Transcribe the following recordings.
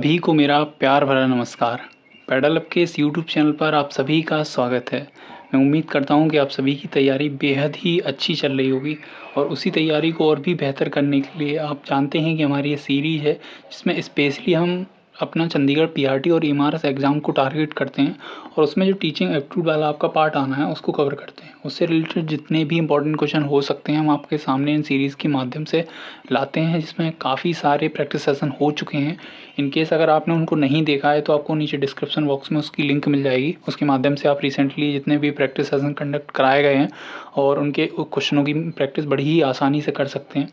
सभी को मेरा प्यार भरा नमस्कार। पैडल अप के इस यूट्यूब चैनल पर आप सभी का स्वागत है। मैं उम्मीद करता हूँ कि आप सभी की तैयारी बेहद ही अच्छी चल रही होगी और उसी तैयारी को और भी बेहतर करने के लिए आप जानते हैं कि हमारी ये सीरीज़ है जिसमें स्पेशली हम अपना चंडीगढ़ पीआरटी और इमारत एग्ज़ाम को टारगेट करते हैं और उसमें जो टीचिंग एप्टीट्यूड वाला आपका पार्ट आना है उसको कवर करते हैं। उससे रिलेटेड जितने भी इंपॉर्टेंट क्वेश्चन हो सकते हैं हम आपके सामने इन सीरीज़ के माध्यम से लाते हैं, जिसमें काफ़ी सारे प्रैक्टिस सेशन हो चुके हैं। इन केस अगर आपने उनको नहीं देखा है तो आपको नीचे डिस्क्रिप्शन बॉक्स में उसकी लिंक मिल जाएगी। उसके माध्यम से आप रिसेंटली जितने भी प्रैक्टिस सेशन कंडक्ट कराए गए हैं और उनके क्वेश्चनों की प्रैक्टिस बड़ी ही आसानी से कर सकते हैं।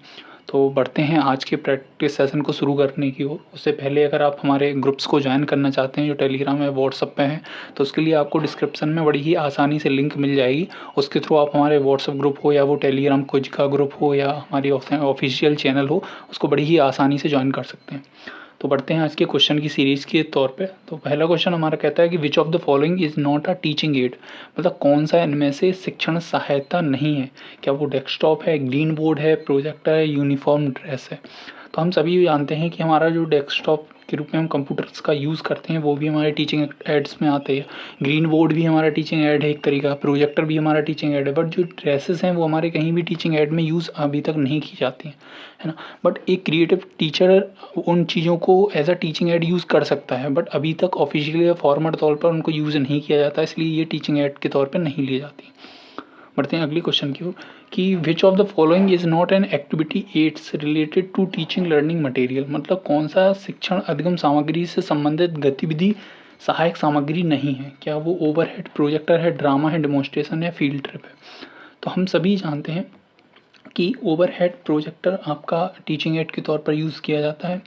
तो बढ़ते हैं आज के प्रैक्टिस सेशन को शुरू करने की ओर। उससे पहले अगर आप हमारे ग्रुप्स को ज्वाइन करना चाहते हैं जो टेलीग्राम या व्हाट्सअप पे हैं, तो उसके लिए आपको डिस्क्रिप्शन में बड़ी ही आसानी से लिंक मिल जाएगी। उसके थ्रू आप हमारे व्हाट्सअप ग्रुप हो या वो टेलीग्राम क्विज का ग्रुप हो या हमारी ऑफिशियल चैनल हो, उसको बड़ी ही आसानी से ज्वाइन कर सकते हैं। तो बढ़ते हैं आज के क्वेश्चन की सीरीज़ के तौर पे। तो पहला क्वेश्चन हमारा कहता है कि which of the following is not a teaching add, मतलब कौन सा इनमें से शिक्षण सहायता नहीं है। क्या वो डेस्कटॉप है, ग्रीन बोर्ड है, प्रोजेक्टर है, यूनिफॉर्म ड्रेस है। तो हम सभी जानते हैं कि हमारा जो डेस्कटॉप के रूप में हम कंप्यूटर्स का यूज़ करते हैं वो भी हमारे टीचिंग एड्स में आते हैं। ग्रीन बोर्ड भी हमारा टीचिंग एड है एक तरीका, प्रोजेक्टर भी हमारा टीचिंग एड है। बट जो ड्रेसेस हैं वो हमारे कहीं भी टीचिंग एड में यूज़ अभी तक नहीं की जाती हैं, है ना। बट एक क्रिएटिव टीचर उन चीज़ों को as a teaching aid use कर सकता है, बट अभी तक ऑफिशियली या फॉर्मल तौर पर उनको यूज़ नहीं किया जाता, इसलिए ये टीचिंग एड के तौर पर नहीं ली जाती। बढ़ते हैं अगले क्वेश्चन की ओर कि which of the following is not an activity aids related to teaching learning material, मतलब कौन सा शिक्षण अधिगम सामग्री से संबंधित गतिविधि सहायक सामग्री नहीं है। क्या वो ओवरहेड प्रोजेक्टर है, ड्रामा है, डेमोन्स्ट्रेशन है, फील्ड ट्रिप है। तो हम सभी जानते हैं कि ओवरहेड प्रोजेक्टर आपका टीचिंग एड के तौर पर यूज़ किया जाता है।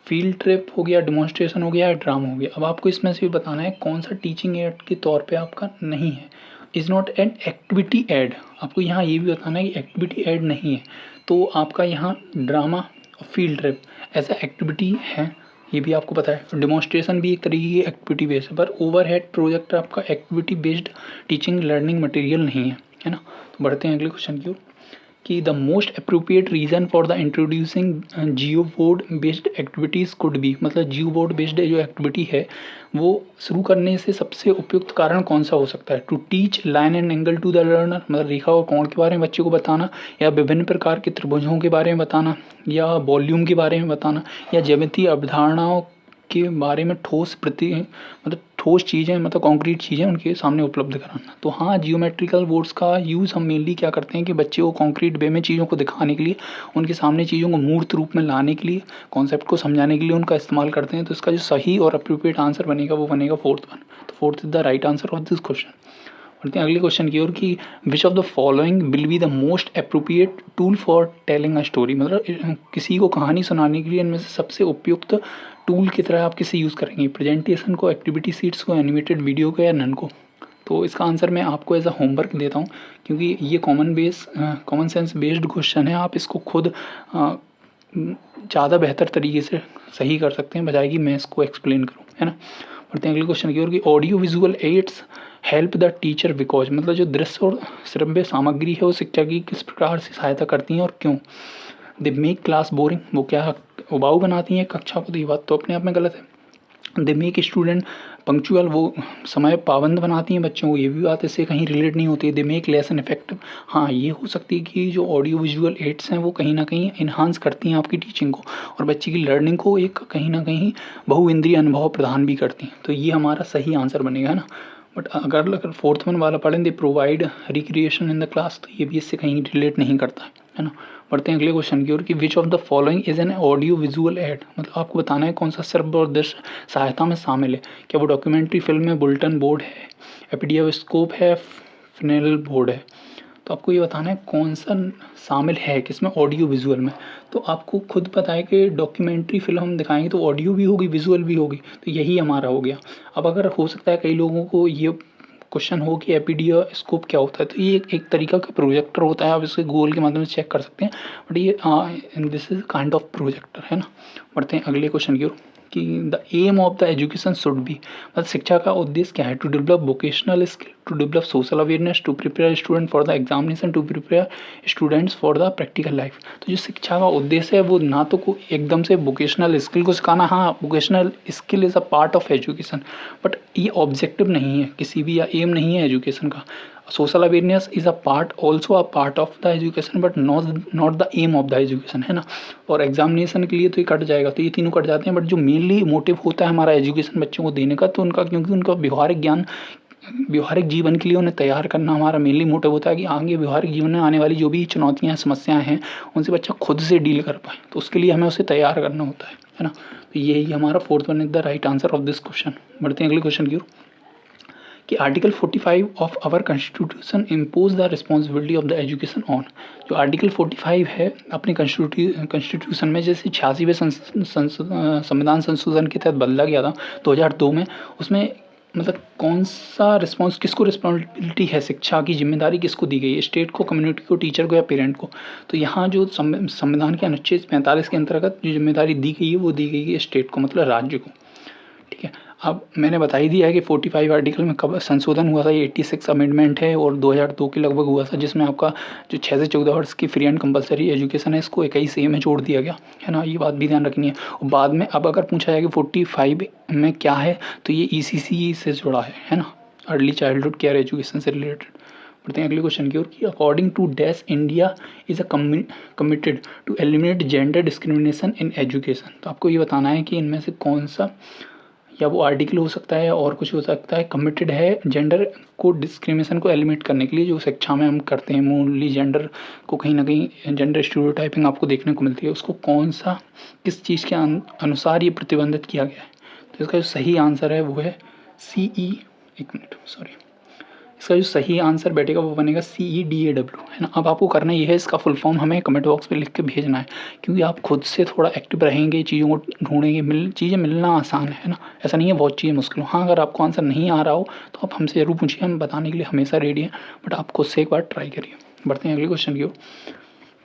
फील्ड ट्रिप हो गया, डेमोन्स्ट्रेशन हो गया, ड्रामा हो गया। अब आपको इसमें से भी बताना है कौन सा टीचिंग एड के तौर पे आपका नहीं है। Is not an activity aid, आपको यहाँ ये भी बताना है कि एक्टिविटी एड नहीं है। तो आपका यहाँ ड्रामा और फील्ड ट्रिप ऐसा एक्टिविटी है, ये भी आपको पता है। डेमोन्स्ट्रेशन भी एक तरीके की एक्टिविटी बेस्ड है, पर ओवरहेड प्रोजेक्टर आपका activity based teaching learning material नहीं है ना। तो बढ़ते हैं अगले क्वेश्चन की ओर कि the most appropriate reason for the introducing Jio board based activities could be, मतलब जियो बोर्ड बेस्ड जो एक्टिविटी है वो शुरू करने से सबसे उपयुक्त कारण कौन सा हो सकता है। To teach line and angle to the learner, मतलब रेखा और कोण के बारे में बच्चे को बताना, या विभिन्न प्रकार के त्रिभुजों के बारे में बताना, या वॉल्यूम के बारे में बताना, या ज्यामितीय अवधारणाओं के बारे में मतलब ठोस चीज़ें, मतलब कॉन्क्रीट चीज़ें उनके सामने उपलब्ध कराना। तो हाँ, जियोमेट्रिकल बोर्ड्स का यूज़ हम मेनली क्या करते हैं कि बच्चे को कॉन्क्रीट वे में चीज़ों को दिखाने के लिए, उनके सामने चीज़ों को मूर्त रूप में लाने के लिए, कॉन्सेप्ट को समझाने के लिए उनका इस्तेमाल करते हैं। तो इसका जो सही और अप्रोप्रिएट आंसर बनेगा वो बनेगा फोर्थ वन। तो fourth is the right answer of this question. बढ़ते हैं अगले क्वेश्चन की ओर कि which of the following will be the most appropriate tool for telling a story, मतलब किसी को कहानी सुनाने के लिए इनमें से सबसे उपयुक्त टूल की तरह आप किसे यूज़ करेंगे। प्रेजेंटेशन को, एक्टिविटी सीट्स को, एनिमेटेड वीडियो को, या नन को। तो इसका आंसर मैं आपको एज अ होमवर्क देता हूँ, क्योंकि ये कॉमन सेंस बेस्ड क्वेश्चन है। आप इसको खुद ज़्यादा बेहतर तरीके से सही कर सकते हैं बजाय कि मैं इसको एक्सप्लेन करूँ, है ना। बढ़ते हैं अगले क्वेश्चन की ओर कि audio visual aids help the teacher because, मतलब जो दृश्य और श्रव्य सामग्री है वो शिक्षा की किस प्रकार से सहायता करती हैं और क्यों। दे मेक क्लास बोरिंग, वो क्या उबाऊ बनाती हैं कक्षा को। तो ये बात तो अपने आप में गलत है। दे मेक स्टूडेंट पंक्चुअल, वो समय पाबंद बनाती हैं बच्चों को, ये भी बात इससे कहीं रिलेट नहीं होती है। दे मेक लेसन इफेक्टिव, हाँ ये हो सकती है कि जो ऑडियो विजुअल एड्स हैं वो कहीं ना कहीं इन्हांस करती हैं आपकी टीचिंग को और बच्चे की लर्निंग को एक कहीं ना कहीं बहुइंद्रिय अनुभव प्रदान भी करती हैं। तो ये हमारा सही आंसर बनेगा, है ना। बट अगर फोर्थ वन वाला पढ़ें they provide recreation in the class, तो ये भी इससे कहीं रिलेट नहीं करता है ना। बढ़ते हैं अगले क्वेश्चन की ओर कि which of the following is an audio visual add, मतलब आपको बताना है कौन सा श्रव्य और दृश्य सहायता में शामिल है। क्या वो डॉक्यूमेंट्री फिल्म है, बुलेटिन बोर्ड है, एपीडियास्कोप है, फिनेल बोर्ड है। तो आपको ये बताना है कौन सा शामिल है किसमें, ऑडियो विजुअल में। तो आपको खुद पता है कि डॉक्यूमेंट्री फिल्म हम दिखाएंगे तो ऑडियो भी होगी, विजुअल भी होगी, तो यही हमारा हो गया। अब अगर हो सकता है कई लोगों को ये क्वेश्चन हो कि एपीडियास्कोप क्या होता है, तो ये एक तरीका का प्रोजेक्टर होता है, आप इसे गूगल के माध्यम से चेक कर सकते हैं। बट ये this is kind of projector, है ना। बढ़ते हैं अगले क्वेश्चन की ओर कि the aim of the education should be, मतलब शिक्षा का उद्देश्य क्या है, to develop vocational skill, to develop social awareness, to prepare student for the examination, to prepare students for the practical life. तो जो शिक्षा का उद्देश्य है वो ना तो एकदम से वोकेशनल स्किल को सिखाना, हाँ vocational skill is a part of education, but ये ऑब्जेक्टिव नहीं है किसी भी, या एम नहीं है एजुकेशन का। Social awareness is a part, also a part of the education, but not the aim of the education, है ना। और एग्जामिनेशन के लिए तो ये कट जाएगा, तो ये तीनों कट जाते हैं, बट जो मेनली मोटिव होता है हमारा एजुकेशन बच्चों को देने का, तो उनका क्योंकि उनका व्यवहारिक ज्ञान, व्यवहारिक जीवन के लिए उन्हें तैयार करना हमारा मेनली मोटिव होता है कि आगे व्यवहारिक जीवन में आने वाली जो भी चुनौतियाँ समस्याएं हैं उनसे बच्चा खुद से डील कर पाए, तो उसके लिए हमें उसे तैयार करना होता है ना। तो यही हमारा fourth one is the right answer of this question. बढ़ते हैं अगले क्वेश्चन की ओर कि article 45 of our constitution impose the responsibility of the education on. जो आर्टिकल 45 है अपने कॉन्स्टिट्यूशन में, जैसे 86वें संविधान संशोधन के तहत बदला गया था 2002 में, उसमें मतलब कौन सा रिस्पॉन्स, किसको रिस्पॉन्सिबिलिटी है, शिक्षा की जिम्मेदारी किसको दी गई है, स्टेट को, कम्युनिटी को, टीचर को या पेरेंट को। तो यहाँ जो संविधान के अनुच्छेद 45 के अंतर्गत जो जिम्मेदारी दी गई है वो दी गई है स्टेट को, मतलब राज्य को, ठीक है। अब मैंने बता ही दिया है कि 45 आर्टिकल में कब संशोधन हुआ था, ये 86 अमेंडमेंट है और 2002 के लगभग हुआ था, जिसमें आपका जो 6 से 14 वर्ष की फ्री एंड कंपलसरी एजुकेशन है इसको 21 ए में जोड़ दिया गया, है ना। ये बात भी ध्यान रखनी है। और बाद में अब अगर पूछा जाए कि 45 में क्या है, तो ये ECC से जुड़ा है ना, अर्ली चाइल्डहुड केयर एजुकेशन से रिलेटेड। बढ़ते हैं अगले क्वेश्चन की ओर कि according to dash India is a committed to eliminate gender discrimination in education. तो आपको ये बताना है कि इनमें से कौन सा, या वो आर्टिकल हो सकता है और कुछ हो सकता है, कमिटेड है जेंडर को डिस्क्रिमिनेशन को एलिमिनेट करने के लिए, जो शिक्षा में हम करते हैं मोनली जेंडर को, कहीं ना कहीं जेंडर स्टीरियोटाइपिंग आपको देखने को मिलती है, उसको कौन सा, किस चीज़ के अनुसार ये प्रतिबंधित किया गया है। तो इसका जो सही आंसर है वो है CE, एक मिनट सॉरी, इसका जो सही आंसर बैठेगा वो बनेगा CEDAW, है ना। अब आपको करना ये है, इसका फुल फॉर्म हमें कमेंट बॉक्स पे लिख के भेजना है, क्योंकि आप खुद से थोड़ा एक्टिव रहेंगे, चीज़ों को ढूंढेंगे, चीज़ें मिलना आसान है ना, ऐसा नहीं है बहुत चीज़ें मुश्किल हो। हाँ, अगर आपको आंसर नहीं आ रहा हो तो आप हमसे ज़रूर पूछिए, हम बताने के लिए हमेशा रेडी हैं, बट आप खुद से एक बार ट्राई करिए। बढ़ते हैं अगले क्वेश्चन की ओर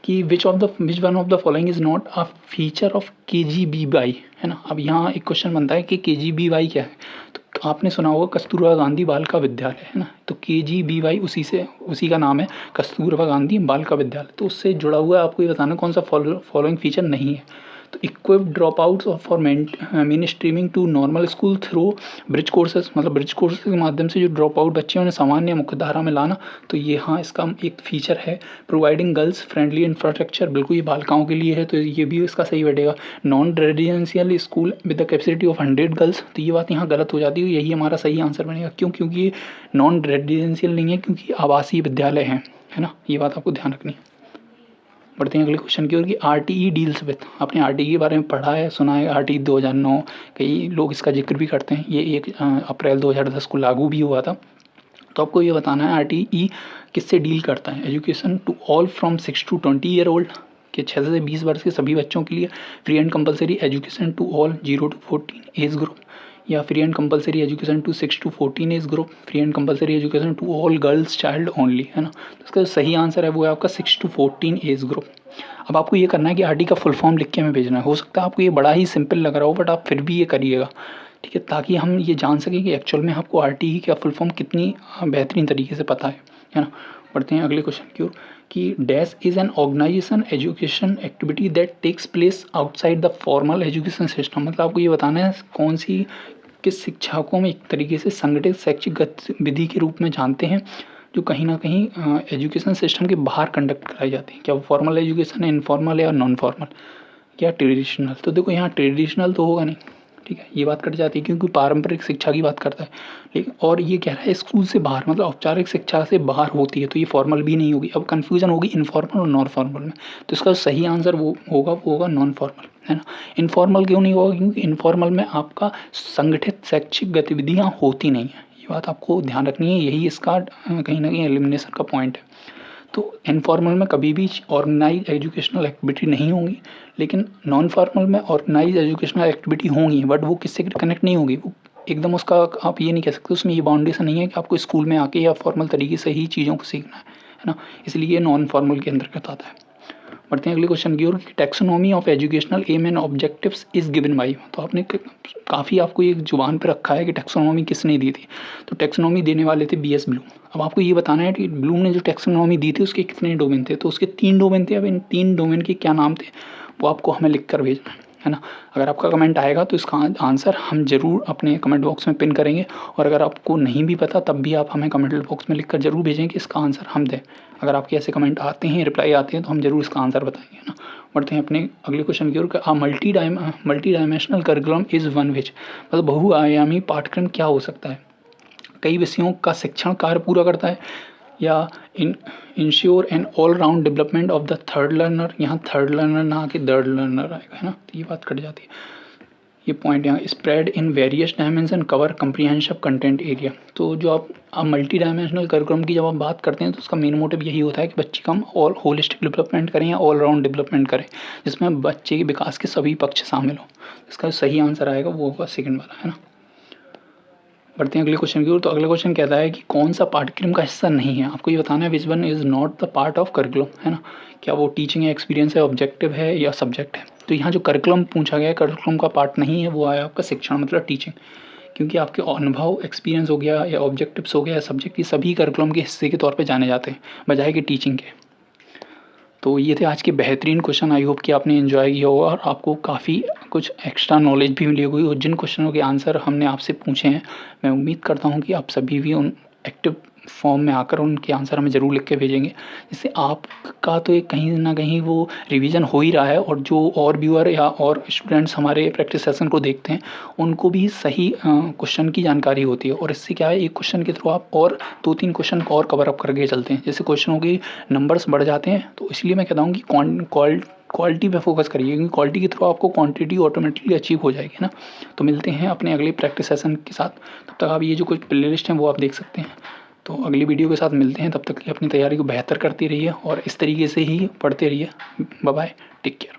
कि which one of the following is not a feature of KGBY, है ना। अब यहाँ एक क्वेश्चन बनता है कि KGBY क्या है। तो आपने सुना होगा कस्तूरबा गांधी बालिका विद्यालय, है ना। तो KGBY उसी का नाम है, कस्तूरबा गांधी बालिका विद्यालय। तो उससे जुड़ा हुआ है, आपको ये बताना कौन सा फॉलोइंग फीचर नहीं है। तो equip drop outs for mainstreaming to normal school through bridge courses, मतलब ब्रिज कोर्सेज के माध्यम से जो ड्रॉप आउट बच्चे हैं उन्हें सामान्य मुख्य धारा में लाना। तो ये हाँ इसका एक फीचर है। प्रोवाइडिंग गर्ल्स फ्रेंडली इंफ्रास्ट्रक्चर, बिल्कुल ये बालिकाओं के लिए है, तो ये भी इसका सही बैठेगा। Non residential school with the capacity of 100 girls, तो ये बात यहाँ गलत हो जाती है, यही हमारा सही आंसर बनेगा। क्यों? क्योंकि ये नॉन रेजिडेंशियल नहीं है, क्योंकि आवासीय विद्यालय है ना, ये बात आपको ध्यान रखनी है। बढ़ते हैं अगले क्वेश्चन की ओर कि RTE डील्स विथ, आपने RTE के बारे में पढ़ा है, सुना है, RTE 2009, कई लोग इसका जिक्र भी करते हैं। ये 1 अप्रैल 2010 को लागू भी हुआ था। तो आपको ये बताना है RTE किससे डील करता है। Education to all from 6 to 20 year old, के 6 से 20 वर्ष के सभी बच्चों के लिए free and compulsory education to all 0 to 14 age group, या free and compulsory education to 6 to 14 age group, free and compulsory education to all girls child only, है ना। तो इसका सही आंसर है वो है आपका 6 to 14 एज ग्रुप। अब आपको ये करना है कि RTE का फुल फॉर्म लिख के हमें भेजना है। हो सकता है आपको ये बड़ा ही सिंपल लग रहा हो, बट आप फिर भी ये करिएगा, ठीक है, ताकि हम ये जान सकें कि एक्चुअल में आपको RTE का फुल फॉर्म कितनी बेहतरीन तरीके से पता है ना। बढ़ते हैं अगले क्वेश्चन की ओर कि dash is an organization education activity that takes place outside the formal education system. मतलब आपको ये बताना है कौन सी, किस शिक्षा को हम एक तरीके से संगठित शैक्षिक गतिविधि के रूप में जानते हैं, जो कहीं ना कहीं एजुकेशन सिस्टम के बाहर कंडक्ट कराई जाती है। क्या वो फॉर्मल एजुकेशन है, इनफॉर्मल है, या नॉन फॉर्मल, या ट्रेडिशनल। तो देखो यहाँ ट्रेडिशनल तो होगा नहीं, ठीक है, ये बात कट जाती है क्योंकि पारंपरिक शिक्षा की बात करता है। लेकिन और ये कह रहा है स्कूल से बाहर, मतलब औपचारिक शिक्षा से बाहर होती है, तो ये फॉर्मल भी नहीं होगी। अब कन्फ्यूजन होगी इनफॉर्मल और नॉन फॉर्मल में, तो इसका सही आंसर वो होगा नॉन फॉर्मल, है ना। इनफॉर्मल क्यों नहीं होगा? क्योंकि इनफॉर्मल में आपका संगठित शैक्षिक गतिविधियाँ होती नहीं हैं, ये बात आपको ध्यान रखनी है, यही इसका कहीं ना कहीं एलिमिनेशन का पॉइंट है। तो इनफॉर्मल में कभी भी ऑर्गेनाइज एजुकेशनल एक्टिविटी नहीं होंगी, लेकिन नॉन फॉर्मल में ऑर्गेनाइज एजुकेशनल एक्टिविटी होंगी, बट वो किससे कनेक्ट नहीं होगी, वो एकदम उसका आप ये नहीं कह सकते, उसमें ये बाउंडेशन नहीं है कि आपको स्कूल में आके या फॉर्मल तरीके से ही चीज़ों को सीखना है ना, इसलिए ये नॉन फॉर्मल के अंतर्गत आता है। बढ़ते हैं अगले क्वेश्चन की ओर। Taxonomy of educational aim and objectives is given by. तो आपने काफ़ी आपको एक जुबान पे रखा है कि टैक्सोनॉमी किसने दी थी। तो टैक्सोनॉमी देने वाले थे BS ब्लूम। अब आपको ये बताना है कि ब्लूम ने जो टैक्सोनॉमी दी थी उसके कितने डोमेन थे। तो उसके 3 डोमेन थे। अब इन 3 डोमेन के क्या नाम थे वो आपको हमें लिख कर भेजना है ना। अगर आपका कमेंट आएगा तो इसका आंसर हम ज़रूर अपने कमेंट बॉक्स में पिन करेंगे, और अगर आपको नहीं भी पता तब भी आप हमें कमेंट बॉक्स में लिख कर ज़रूर भेजें कि इसका आंसर हम दें। अगर आपके ऐसे कमेंट आते हैं, रिप्लाई आते हैं, तो हम ज़रूर इसका आंसर बताएंगे ना। बढ़ते हैं अपने अगले क्वेश्चन की ओर। Multi dimensional curriculum is one which. मतलब बहुआयामी पाठ्यक्रम क्या हो सकता है। कई विषयों का शिक्षण कार्य पूरा करता है, या ensure an all round development of the third learner. यहाँ थर्ड लर्नर ना आके थर्ड लर्नर आएगा, है ना। तो ये बात कट जाती है। ये पॉइंट यहाँ spread in various dimension cover comprehensive content area. तो जो आप मल्टी डायमेंशनल करिकुलम की जब आप बात करते हैं तो उसका मेन मोटिव यही होता है कि बच्चे का हम ऑल होलिस्टिक डेवलपमेंट करें या ऑल राउंड डेवलपमेंट करें, जिसमें बच्चे के विकास के सभी पक्ष शामिल हों। इसका सही आंसर आएगा वो होगा सेकंड वाला, है ना। बढ़ते हैं अगले क्वेश्चन की ओर। तो अगला क्वेश्चन कहता है कि कौन सा पाठ्यक्रम का हिस्सा नहीं है। आपको ये बताना है which one is not the part of curriculum, है ना। क्या वो टीचिंग है, एक्सपीरियंस है, ऑब्जेक्टिव है या सब्जेक्ट है। तो यहाँ जो करिकुलम पूछा गया है, करिकुलम का पार्ट नहीं है, वो आया आपका शिक्षण मतलब टीचिंग। क्योंकि आपके अनुभव, एक्सपीरियंस हो गया या ऑब्जेक्टिव्स हो गया या सब्जेक्ट, ये सभी करिकुलम के हिस्से के तौर पर जाने जाते हैं बजाय कि टीचिंग के। तो ये थे आज के बेहतरीन क्वेश्चन। आई होप कि आपने एंजॉय किया होगा और आपको काफ़ी कुछ एक्स्ट्रा नॉलेज भी मिली होगी। और जिन क्वेश्चनों के आंसर हमने आपसे पूछे हैं, मैं उम्मीद करता हूँ कि आप सभी भी उन एक्टिव फॉर्म में आकर उनके आंसर हमें ज़रूर लिख के भेजेंगे, जिससे आपका तो एक कहीं ना कहीं वो रिवीजन हो ही रहा है, और जो और व्यूअर या और स्टूडेंट्स हमारे प्रैक्टिस सेशन को देखते हैं उनको भी सही क्वेश्चन की जानकारी होती है। और इससे क्या है, एक क्वेश्चन के थ्रू आप और 2-3 क्वेश्चन को और कवर अप करके चलते हैं। जैसे क्वेश्चनों के नंबर्स बढ़ जाते हैं, तो इसलिए मैं कहता हूँ कि क्वालिटी पे फोकस करिए, क्योंकि क्वालिटी के थ्रू आपको क्वांटिटी ऑटोमेटिकली अचीव हो जाएगी ना। तो मिलते हैं अपने अगले प्रैक्टिस सेशन के साथ। तब तक आप ये जो कुछ प्ले लिस्ट हैं वो आप देख सकते हैं। तो अगली वीडियो के साथ मिलते हैं, तब तक के लिए अपनी तैयारी को बेहतर करते रहिए और इस तरीके से ही पढ़ते रहिए। Bye bye, take care.